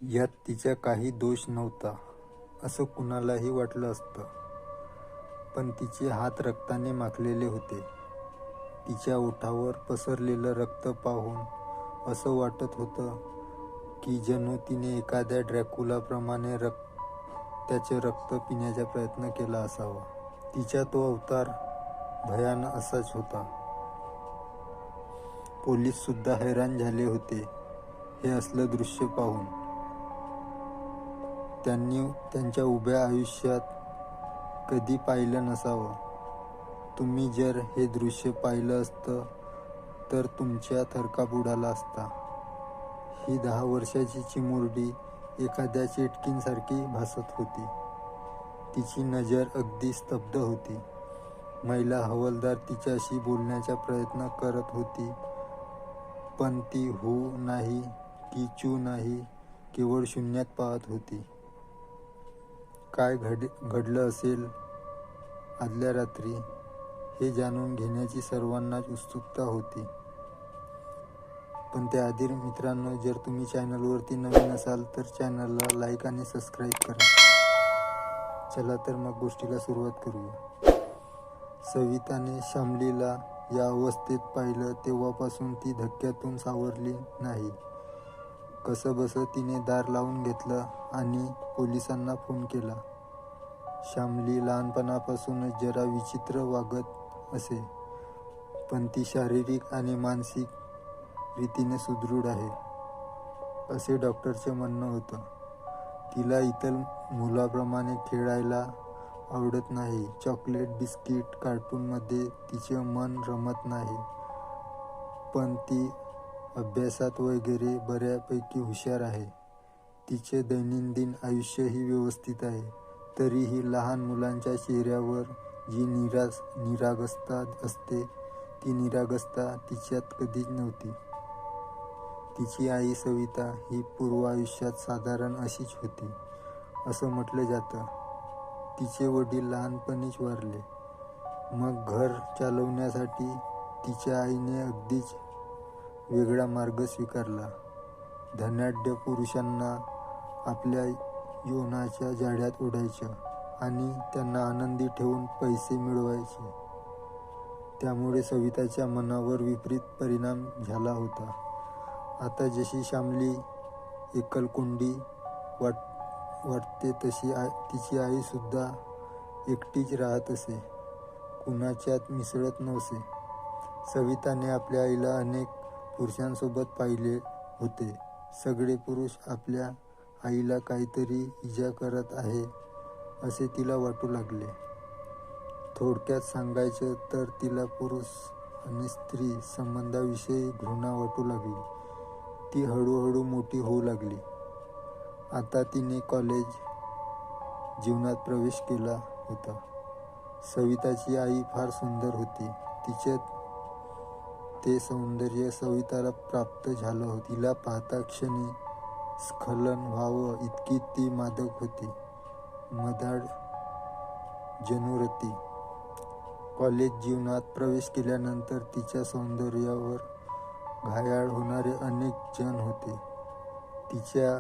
यात तिचा काही दोष नव्हता असं कुणालाही वाटलं असतं, पण तिचे हात रक्ताने माखलेले होते. तिच्या ओठावर पसरलेलं रक्त पाहून असं वाटत होतं की जणू तिने एखाद्या ड्रॅक्युलाप्रमाणे त्याचे रक्त पिण्याचा प्रयत्न केला असावा. तिचा तो अवतार भयानक असाच होता. पोलीस सुद्धा हैराण झाले होते हे असलं दृश्य पाहून. त्यांनी त्यांच्या उभ्या आयुष्यात कधी पाहिलं नसावं. तुम्ही जर हे दृश्य पाहिलं असतं तर तुमच्या थरकाप उडाला असता. ही 10 वर्षाची चिमुरडी एखाद्या चेटकीनसारखी भासत होती. तिची नजर अगदी स्तब्ध होती. महिला हवालदार तिच्याशी बोलण्याचा प्रयत्न करत होती, पण ती हो नाही की चू नाही, केवळ शून्यात पाहत होती. काय घडलं असेल आदल्या रात्री हे जाणून घेण्याची सर्वांनाच उत्सुकता होती. पण त्याआधी मित्रांनो, जर तुम्ही चॅनलवरती नवीन असाल तर चॅनलला लाईक आणि सबस्क्राईब करा. चला तर मग गोष्टीला सुरुवात करूया. सविताने श्यामलीला या अवस्थेत पाहिलं तेव्हापासून ती धक्क्यातून सावरली नाही. कसंबसं तिने दार लावून घेतलं आणि पोलिसांना फोन केला. श्यामली लहानपणापासूनच जरा विचित्र वागत असे, पण ती शारीरिक आणि मानसिक रीतीने सुदृढ आहे असे डॉक्टरचे म्हणणं होतं. तिला इतर मुलाप्रमाणे खेळायला आवडत नाही. चॉकलेट, बिस्किट, कार्टूनमध्ये तिचे मन रमत नाही. पण ती अभ्यासात वगैरे बऱ्यापैकी हुशार आहे. तिचे दैनंदिन आयुष्यही व्यवस्थित आहे. तरीही लहान मुलांच्या चेहऱ्यावर जी निरागसता असते ती निरागसता तिच्यात कधीच नव्हती. तिची आई सविता ही पूर्वायुष्यात साधारण अशीच होती असं म्हटलं जातं. तिचे वडील लहानपणीच वारले. मग घर चालवण्यासाठी तिच्या आईने अगदीच वेगळा मार्ग स्वीकारला. धनाढ्य पुरुषांना आपल्या यौवनाच्या जाळ्यात ओढायचं आणि त्यांना आनंदी ठेवून पैसे मिळवायचे. त्यामुळे सविताच्या मनावर विपरीत परिणाम झाला होता. आता जशी श्यामली एकलकोंडी वाटते तशी तिची आई सुद्धा एकटीच राहत असे, कुणाच्यात मिसळत नसे. सविताने आपल्या आईला अनेक पुरुषांसोबत पाहिले होते. सगळे पुरुष आपल्या आईला काहीतरी इजा करत आहे असे तिला वाटू लागले. थोडक्यात सांगायचं तर तिला पुरुष आणि स्त्री संबंधाविषयी घृणा वाटू लागली. ती हळूहळू मोठी होऊ लागली. आता तिने कॉलेज जीवनात प्रवेश केला होता. सविताची आई फार सुंदर होती. तिचे ते सौंदर्य सविताला प्राप्त झालं होतं. तिला पाहता क्षणी स्खलन व्हावं इतकी ती मादक होती. मधाळ जनुरती. कॉलेज जीवनात प्रवेश केल्यानंतर तिच्या सौंदर्यावर घायाळ होणारे अनेक जण होते. तिच्या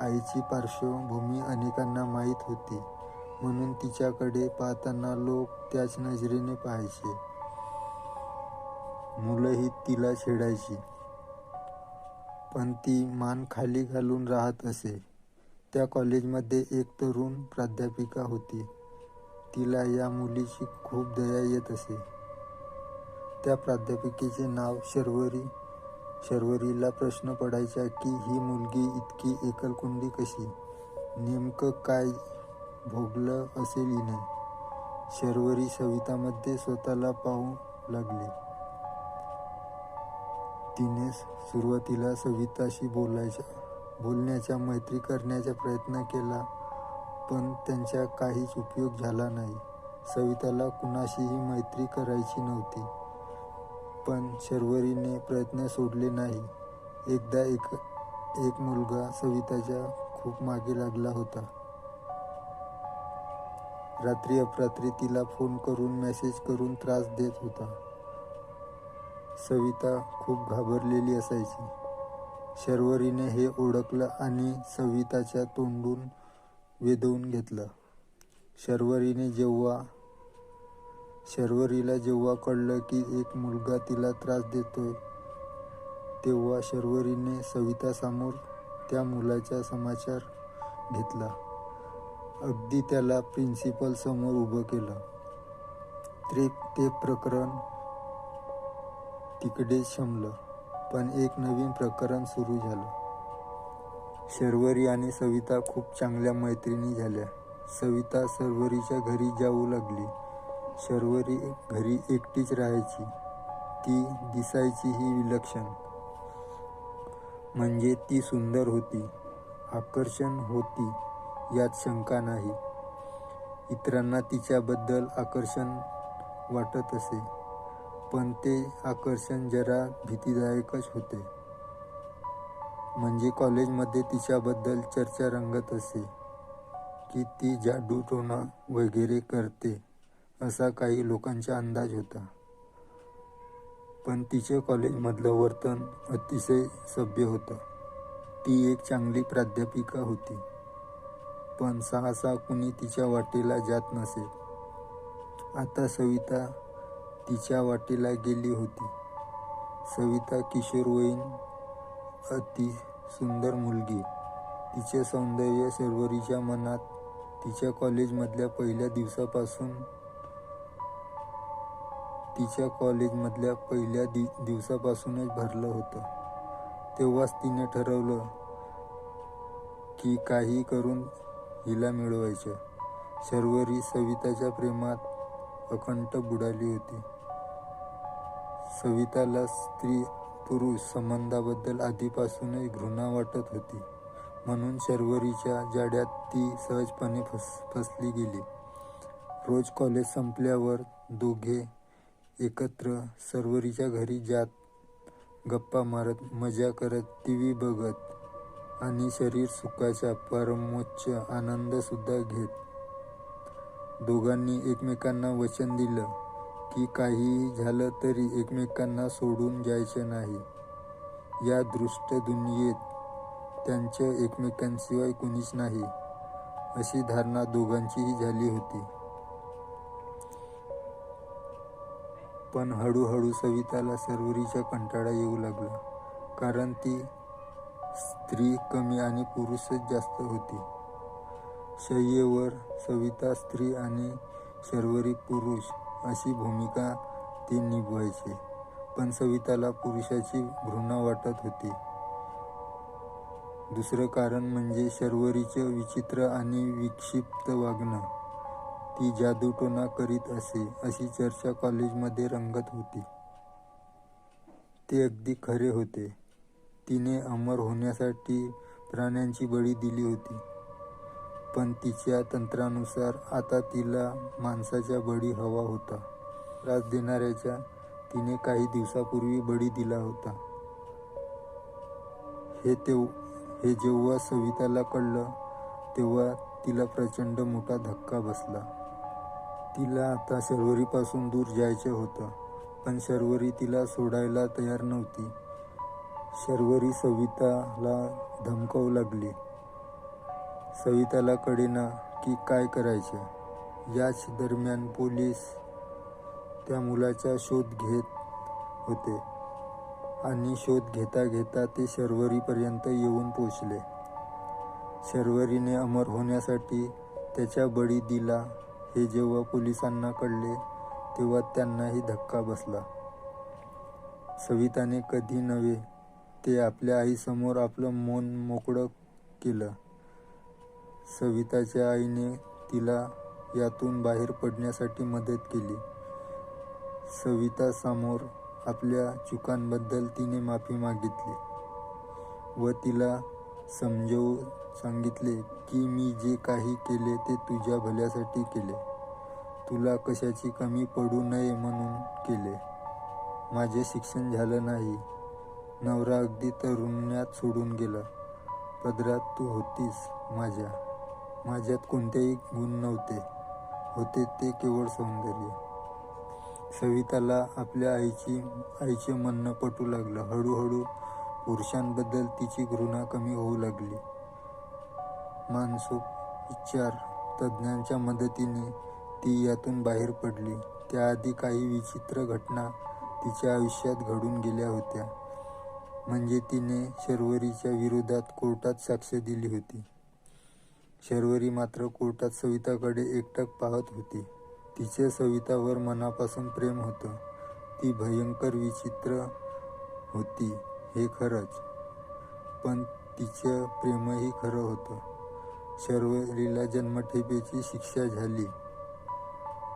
आईची पार्श्वभूमी अनेकांना माहीत होती, म्हणून तिच्याकडे पाहताना लोक त्याच नजरेने पाहायचे. मुलंही तिला छेडायची, पण ती मान खाली घालून राहत असे. त्या कॉलेजमध्ये एक तरुण प्राध्यापिका होती. तिला या मुलीची खूप दया येत असे. त्या प्राध्यापिकेचे नाव शर्वरी. शर्वरीला प्रश्न पडायचा की ही मुलगी इतकी एकलकोंडी कशी? नेमकं काय भोगलं असेल हिने? शर्वरी सवितामध्ये स्वतःला पाहू लागली. तिने सुरुवातीला सविताशी बोलण्याचा, मैत्री करण्याचा प्रयत्न केला, पण त्यांचा काहीच उपयोग झाला नाही. सविताला कुणाशीही मैत्री करायची नव्हती. पण शर्वरीने प्रयत्न सोडले नाही. एकदा एक मुलगा सविताच्या खूप मागे लागला होता. रात्री अपरात्री तिला फोन करून मेसेज करून त्रास देत होता. सविता खूप घाबरलेली असायची. शर्वरीने हे ओळखलं आणि सविताच्या तोंडून वेधून घेतलं. शर्वरीला जेव्हा कळलं की एक मुलगा तिला त्रास देतोय, तेव्हा शर्वरीने सवितासमोर त्या मुलाचा समाचार घेतला. अगदी त्याला प्रिन्सिपल समोर उभं केलं. ते प्रकरण तिकडेच शमलं. पण एक नवीन प्रकरण सुरू झालं. शर्वरी आणि सविता खूप चांगल्या मैत्रिणी झाल्या. सविता शर्वरीच्या घरी जाऊ लागली. शर्वरी घरी एकटीच राहायची. ती दिसायचीही विलक्षण. म्हणजे ती सुंदर होती, आकर्षक होती, यात शंका नाही. इतरांना तिच्याबद्दल आकर्षण वाटत असे, पण ते आकर्षण जरा भीतीदायकच होते. म्हणजे कॉलेजमध्ये तिच्याबद्दल चर्चा रंगत असे की ती जादूटोणा वगैरे करते, असा काही लोकांचा अंदाज होता. पण तिचे कॉलेजमधलं वर्तन अतिशय सभ्य होतं. ती एक चांगली प्राध्यापिका होती, पण सहसा कुणी तिच्या वाटेला जात नसे. आता सविता तिच्या वाटेला गेली होती. सविता किशोरवयीन, अति सुंदर मुलगी. तिचे सौंदर्य शर्वरीच्या मनात तिच्या कॉलेजमधल्या पहिल्या दिवसापासूनच भरलं होतं. तेव्हाच तिने ठरवलं की काही करून हिला मिळवायचं. शर्वरी सविताच्या प्रेमात अखंड बुडाली होती. सविताला स्त्री-पुरुष संबंधाबद्दल आधीपासूनच घृणा वाटत होती. म्हणून शर्वरीच्या जाळ्यात ती सहजपणे फसली गेली. रोज कॉलेज संपल्यावर दोघे एकत्र शर्वरीच्या घरी जात, गप्पा मारत, मजा करत, टीव्ही बघत आणि शरीर सुखाचा परमोच्च आनंदसुद्धा घेत. दोघांनी एकमेकांना वचन दिलं की काहीही झालं तरी एकमेकांना सोडून जायचं नाही. या दुष्ट दुनियेत त्यांचं एकमेकांशिवाय कुणीच नाही, अशी धारणा दोघांचीही झाली होती. पण हळूहळू सविताला शर्वरीचा कंटाळा येऊ लागला. कारण ती स्त्री कमी आणि पुरुषच जास्त होती. शय्येवर सविता स्त्री आणि शर्वरी पुरुष अशी भूमिका ते निभवायचे. पण सविताला पुरुषाची घृणा वाटत होती. दुसरं कारण म्हणजे शर्वरीचं विचित्र आणि विक्षिप्त वागणं. ती जादूटोणा करीत असे, अशी चर्चा कॉलेजमध्ये रंगत होती. ते अगदी खरे होते. तिने अमर होण्यासाठी प्राण्यांची बळी दिली होती. पण तिच्या तंत्रानुसार आता तिला माणसाचा बळी हवा होता. त्रास देणाऱ्याचा तिने काही दिवसापूर्वी बळी दिला होता. हे जेव्हा सविताला कळलं, तेव्हा तिला प्रचंड मोठा धक्का बसला. तिला आता शर्वरीपासून दूर जायचं होतं, पण शर्वरी तिला सोडायला तयार नव्हती. शर्वरी सविताला धमकावू लागली. सविताला कळेना की काय करायचं. याच दरम्यान पोलीस त्या मुलाचा शोध घेत होते आणि शोध घेता घेता ते शर्वरीपर्यंत येऊन पोचले. शर्वरीने अमर होण्यासाठी त्याचा बळी दिला हे जेव्हा पोलिसांना कळले, तेव्हा त्यांनाही धक्का बसला. सविताने कधी नव्हे ते आपल्या आईसमोर आपलं मौन मोकळं केलं. सविताच्या आईने तिला यातून बाहेर पडण्यासाठी मदत केली. सवितासमोर आपल्या चुकांबद्दल तिने माफी मागितली व तिला समजावून सांगितले की मी जे काही केले ते तुझ्या भल्यासाठी केले. तुला कशाची कमी पडू नये म्हणून केले. माझे शिक्षण झालं नाही. नवरा अगदी तरुणात सोडून गेला. पदरात तू होतीस माझ्यात कोणतेही गुण नव्हते. होते ते केवळ सौंदर्य. सविताला आपल्या आईचे म्हणणं पटू लागलं. हळूहळू पुरुषांबद्दल तिची घृणा कमी होऊ लागली. मानसोपचार तज्ज्ञांच्या मदतीने ती यातून बाहेर पडली. त्याआधी काही विचित्र घटना तिच्या आयुष्यात घडून गेल्या होत्या. म्हणजे तिने शर्वरीच्या विरोधात कोर्टात साक्ष दिली होती. शर्वरी मात्र कोर्टात सविताकडे एकटक पाहत होती. तिचे सवितावर मनापासून प्रेम होतं. ती भयंकर विचित्र होती हे खरंच, पण तिचं प्रेमही खरं होतं. शर्वरीला जन्मठेपेची शिक्षा झाली,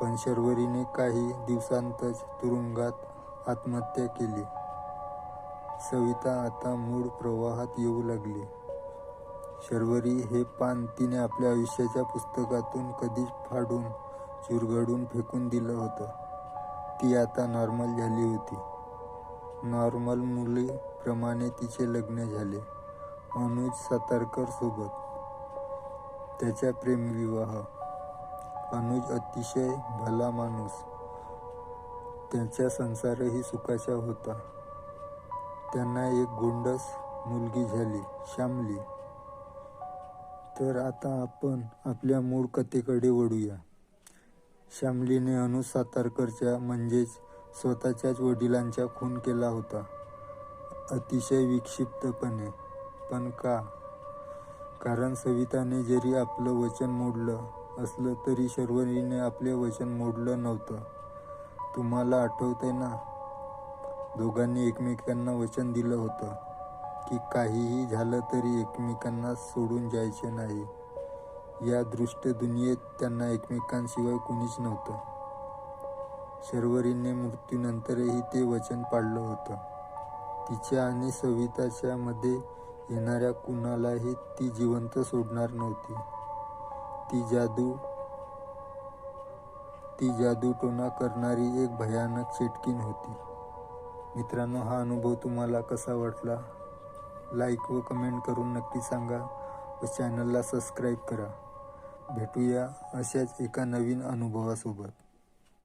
पण शर्वरीने काही दिवसांतच तुरुंगात आत्महत्या केली. सविता आता मूळ प्रवाहात येऊ लागली. शर्वरी हे पान तिने आपल्या आयुष्याच्या पुस्तकातून कधीच फाडून चुरगळून फेकून दिलं होतं. ती आता नॉर्मल झाली होती. नॉर्मल मुलीप्रमाणे तिचे लग्न झाले अनुज सातारकर सोबत. त्याचा प्रेमविवाह. अनुज अतिशय भला माणूस. त्यांचा संसारही सुखाचा होता. त्यांना एक गोंडस मुलगी झाली, श्यामली. तर आता आपण आपल्या मूळ कथेकडे वळूया. श्यामलीने अनुज सातारकरच्या म्हणजेच स्वतःच्याच वडिलांचा खून केला होता. अतिशय विक्षिप्तपणे. पण का? कारण सविताने जरी आपलं वचन मोडलं असलं तरी शर्वरीने आपले वचन मोडलं नव्हतं. तुम्हाला आठवतंय ना? दोघांनी एकमेकांना वचन दिलं होतं की काहीही झालं तरी एकमेकांना सोडून जायचे नाही. या दृष्ट दुनियेत त्यांना एकमेकांशिवाय कुणीच नव्हतं. शर्वरीने मृत्यूनंतरही ते वचन पाळलं होतं. तिच्या आणि सविताच्या मध्ये येणाऱ्या कुणालाही ती जिवंत सोडणार नव्हती. ती जादूटोणा करणारी एक भयानक चेटकीण होती. मित्रांनो, हा अनुभव तुम्हाला कसा वाटला? लाईक व कमेंट करून नक्की सांगा व चॅनलला सबस्क्राईब करा. भेटूया अशाच एका नवीन अनुभवासोबत.